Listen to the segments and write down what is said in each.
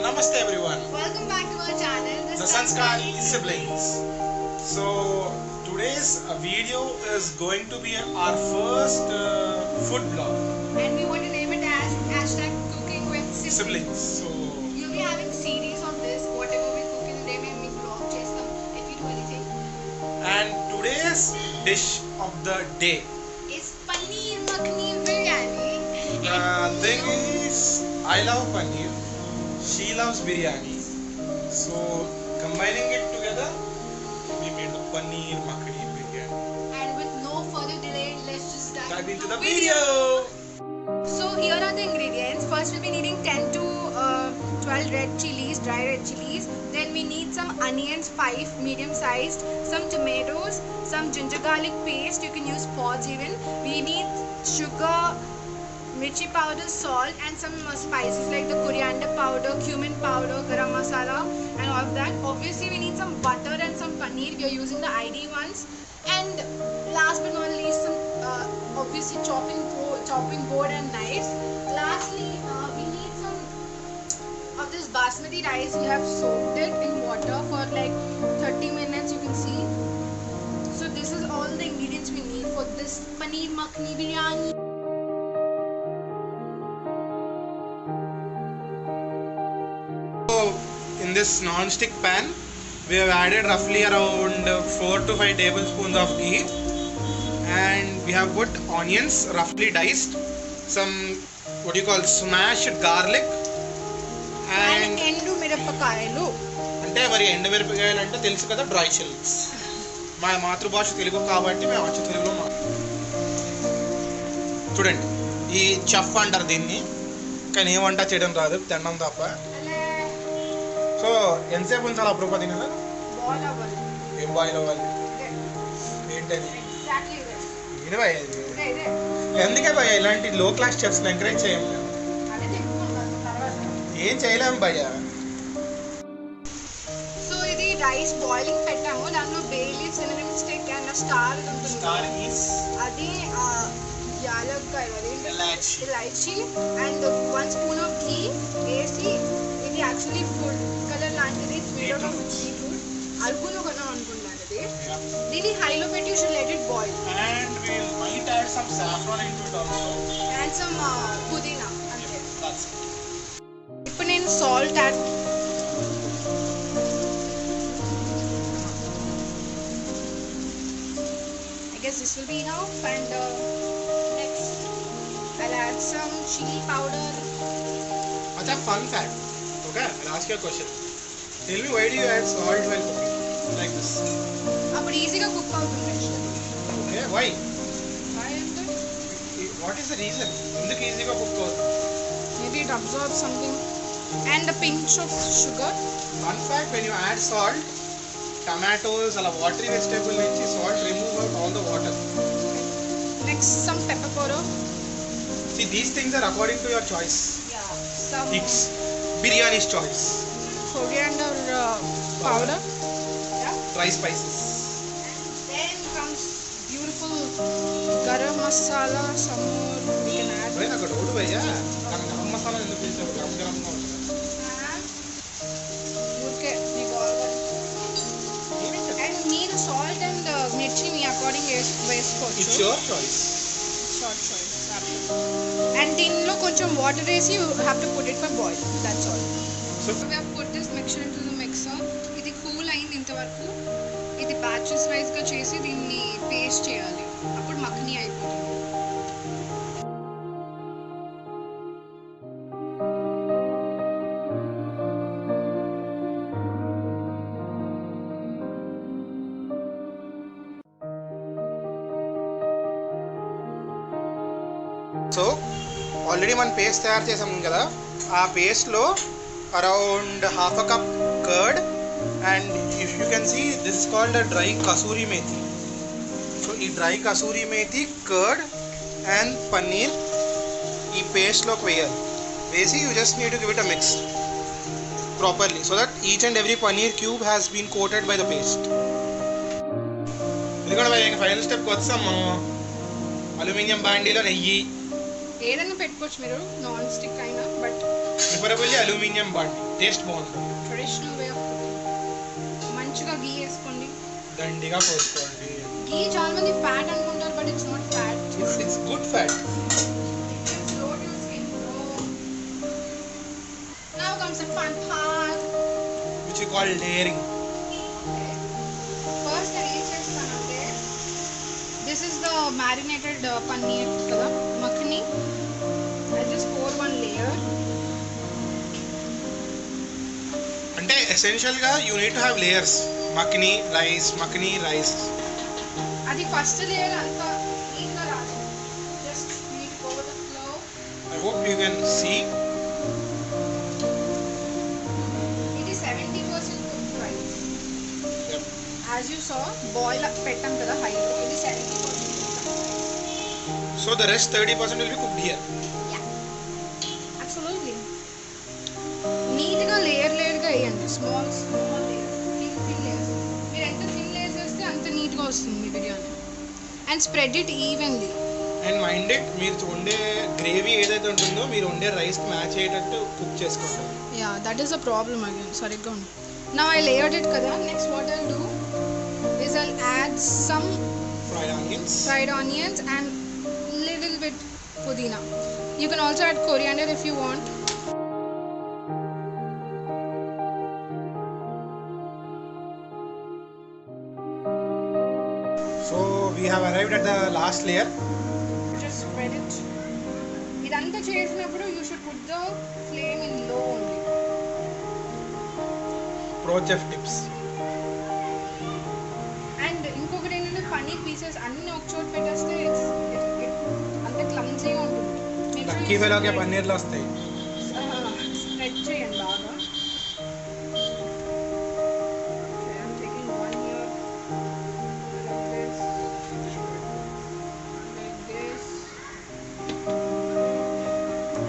Namaste everyone. Welcome back to our channel, The Sanskari Siblings. So today's video is going to be our first food vlog. And we want to name it as #cooking with Siblings. So you'll be having series of this. Whatever we cook in the day, we vlog chase them if we do anything. And today's dish of the day Is paneer makhni biryani. The thing is, I love paneer. She loves biryani. So combining it together, we made the paneer makhni biryani. And with no further delay, let's just Dive into the video. So here are the ingredients. First we'll be needing 10 to 12 red chilies, dry red chilies. Then we need some onions, 5 medium sized, some tomatoes, some ginger garlic paste, you can use pods even. We need sugar, mirchi powder, salt and some spices like the coriander powder, cumin powder, garam masala and all of that. Obviously we need some butter and some paneer. We are using the ID ones. And last but not least, some obviously chopping board and knives. Lastly, we need some of this basmati rice. We have soaked it in water for like 30 minutes, you can see. So this is all the ingredients we need for this paneer makhni biryani. So in this non-stick pan, we have added roughly around 4 to 5 tablespoons of ghee, and we have put onions roughly diced, some what you call smashed garlic, And and endu mirapakayalu. అంటే మరి ఎండుమిరపకాయలు అంటే తెలుసు కదా, dry chillies. మా మాతృభాష తెలుగు కాబట్టి మేము అచ్చ తెలుగులో చూడండి. ఈ చెఫ్ అంటారు దీన్ని, కానీ ఏ వంట చేయడం రాదు, తినడం తప్ప. సో ఎంతసేపు ఉంచాలి అప్రూప తినాలి? Boil అవ్వాలి. ఏం బాయిల్ అవ్వాలి? ఏంటది? Exactly this. ఏంటి భయ్య ఇది? ఇదే. ఎందుకే భయ్య ఇలాంటి లో క్లాస్ చెఫ్స్ ఎంకరేజ్ చేయం మేము? అదే చెప్పుకుంటాను తర్వాత. ఏం చేయలేము భయ్య. సో ఇది రైస్ బాయిలింగ్ పెట్టాము, దాంట్లో bay leaf, cinnamon stick and star ఉంటుంది. అది యాలక్కాయ, ఇలాచీ అండ్ 1 స్పూన్ ఆఫ్ ఘీ వేసి, ఇది యాక్చువల్లీ ఫుడ్ కలర్ లాంటిది, స్వీట్ ఆఫ్ బీట్రూట్ అరకులో కొన్నాం అనుకుంటాను ఇది. దీన్ని హైలో పెట్టి you should let it boil. And we might add some saffron into it also. And some పుదీనా అంతే. That's it. ఇప్పుడు నేను salt add. I guess this will be enough. And next I'll add some chili powder. Acha, fun fact. Okay, I'll ask you a question. Tell me, why do you add salt while cooking like this? అప్పుడు ఈజీగా cook అవుతుంది. Okay, why? అంటే What is the reason? ఎందుకు ఈజీగా cook అవుతుంది? Maybe it observe something. And pinch of sugar. Fun fact, when you add salt, tomatoes అలా watery vegetable నుంచి salt remove out all the water. Next some pepper powder. See, these things are according to your choice. Some It's biryani's choice. coriander powder. Dry spices. And then comes beautiful garam masala. Some more we can add. భయ్య నాకు doubt భయ్య, నాకు గరం మసాలా ఎందుకు పిలిచారు? గరం గరంగా ఉంటుంది. Okay, we got it. And మీరు salt and mirchi me according వేసుకోవచ్చు. It's your choice. Short choice. And దీనిలో కొంచెం వాటర్ వేసి you have to put it for boil. That's all. So We have put this mixture into the mixer. ఇది cool అయింది ఇంతవరకు. ఇది batches wise గా చేసి దీన్ని పేస్ట్ చేయాలి, అప్పుడు మక్ని అయిపోతుంది. సో ఆల్రెడీ మనం పేస్ట్ తయారు చేసాం కదా, ఆ పేస్ట్లో around half a cup curd, and if you can see this is called a dry kasuri methi. So ఈ dry kasuri methi, curd and paneer ఈ పేస్ట్లోకి వేయాలి. వేసి you just need to give it a mix properly so that each and every paneer cube has been coated by the paste. ఎందుకంటే final స్టెప్కి వచ్చాం మనం. Aluminium బాండీలో నెయ్యి, ఏదైనా పెట్టుకోవచ్చు మీరు, నాన్ స్టిక్ అయినా, బట్ ప్రిఫరబుల్లీ అల్యూమినియం బాండి, టేస్ట్ బాగుంటుంది. Traditional way of cooking. మంచిగా గీ వేసుకోండి, దండిగా పోసుకోండి. గీ చాలా మంది ఫ్యాట్ అనుకుంటారు, but it's not fat. It's good fat. It's low to skin, bro. Now comes the fun part. Which you call layering. Okay. First నేను ఏం చేస్తానంటే, this is the marinated paneer కదా, makhani. I just pour one layer. అంటే ఎసెన్షియల్గా you need to have layers. Makhni rice. అది first layer అంత నీట్గా రాదు, just neat go with the flow. I hope you can see. ఇది 70% cooked rice. As you saw, boil పెట్టాం కదా హైలో, ఇది 70% cooked. So the rest 30% will be cooked here. Yeah, absolutely. నీట్గా లేయర్గా వేయండి, స్మాల్ లేయర్స్, థిన్ లేయర్స్. మీరు ఎంత thin layers వేస్తే అంత నీట్గా వస్తుంది మీ biryani. And spread it evenly. And mind it, మీరు వండే గ్రేవీ ఏదైతే ఉంటుందో మీరు వండే రైస్కి మ్యాచ్ అయ్యేటట్టు కుక్ చేసుకోండి. Yeah, that is a problem again. సరిగ్గా ఉంది. Now I layered it kada. Next what I'll do is I'll add some fried onions and little bit pudina. You can also add coriander if you want. So we have arrived at the last layer. Just spread it. ఇదంతా చేసినప్పుడు you should put the flame in low only. Pro chef tips. And ఇంకొకటి ఏంటంటే paneer pieces అన్ని ఒక చోట పెట్టేస్తే అంత క్లమ్జీగా ఉంటుంది. లక్కీ ఫెలోకి పన్నీర్లు వస్తాయి. స్ప్రెడ్ చేయండి బాగా. I'm taking one here like this,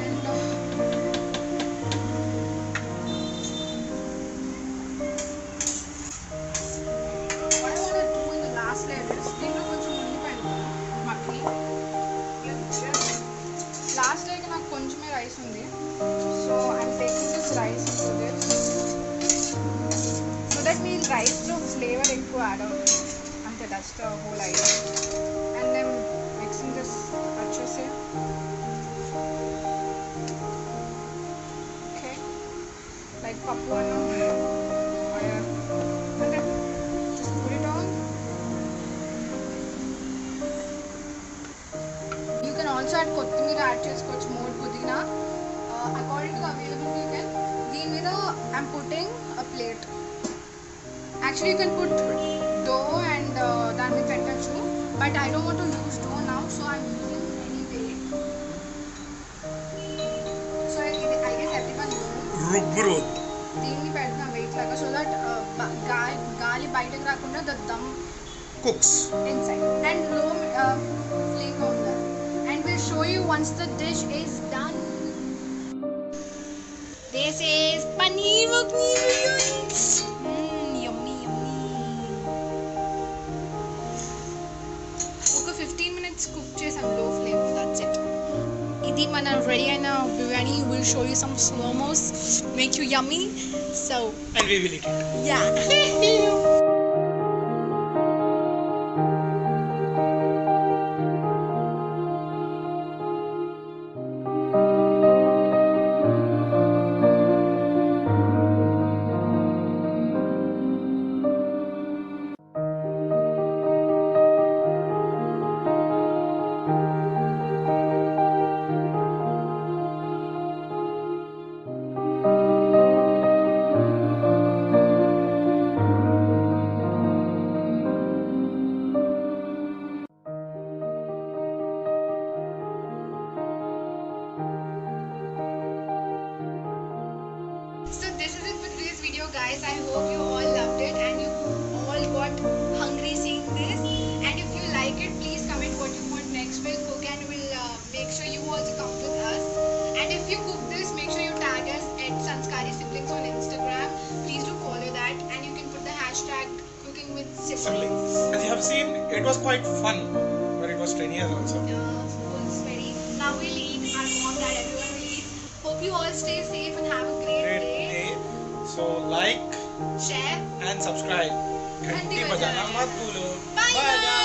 and what I want to do in the last layer is దీంట్లో కొంచెం ఉండిపోయింది మక్కని. లాస్ట్ డేకి నాకు కొంచెమే రైస్ ఉంది, so I'm taking this rice into this so that మీ రైస్లో ఫ్లేవర్ ఎక్కువ యాడ్ అవుతుంది. అంతే, that's the whole idea. And then mixing this వచ్చేసి ఓకే లైక్ పప్పు అన్నం అంటే just put it on. You can also add కొత్తిమీర యాడ్ చేసుకోవచ్చు, మోర్ పుదీనా according to availability. You can దీని మీద I'm putting a plate. Actually you can put dough and దాని మీద పెట్టచ్చు, but I don't want to use dough now, so I'm using any plate. So ఇది I guess everyone రుబ్బురోత్. దీన్ని పెడతాం weight లాగా, సో దట్ గాలి బయటకు రాకుండా the dum cooks inside and low flame on that, and we'll show you once the dish is done. This is paneer makhni biryani. Yummy. ఒక 15 minutes cook చేసాం low flame, that's it. ఇది మన ready అయిన biryani. We'll show you some slow-mos, make you yummy. So and we will eat it. yeah. So this is it for today's video, guys. I hope you all loved it and you all got hungry seeing this. And if you like it, please comment what you want next. We'll cook and we'll make sure you also come with us. And if you cook this, make sure you tag us at Sanskari Siblings on Instagram. Please do follow that, and you can put the hashtag cooking with siblings. As you have seen, it was quite fun, but it was strenuous also. It's very. Now we'll eat all stay safe and have a great day. So like Share and subscribe. घंटी बजाना मत भूलो. Bye Bye guys.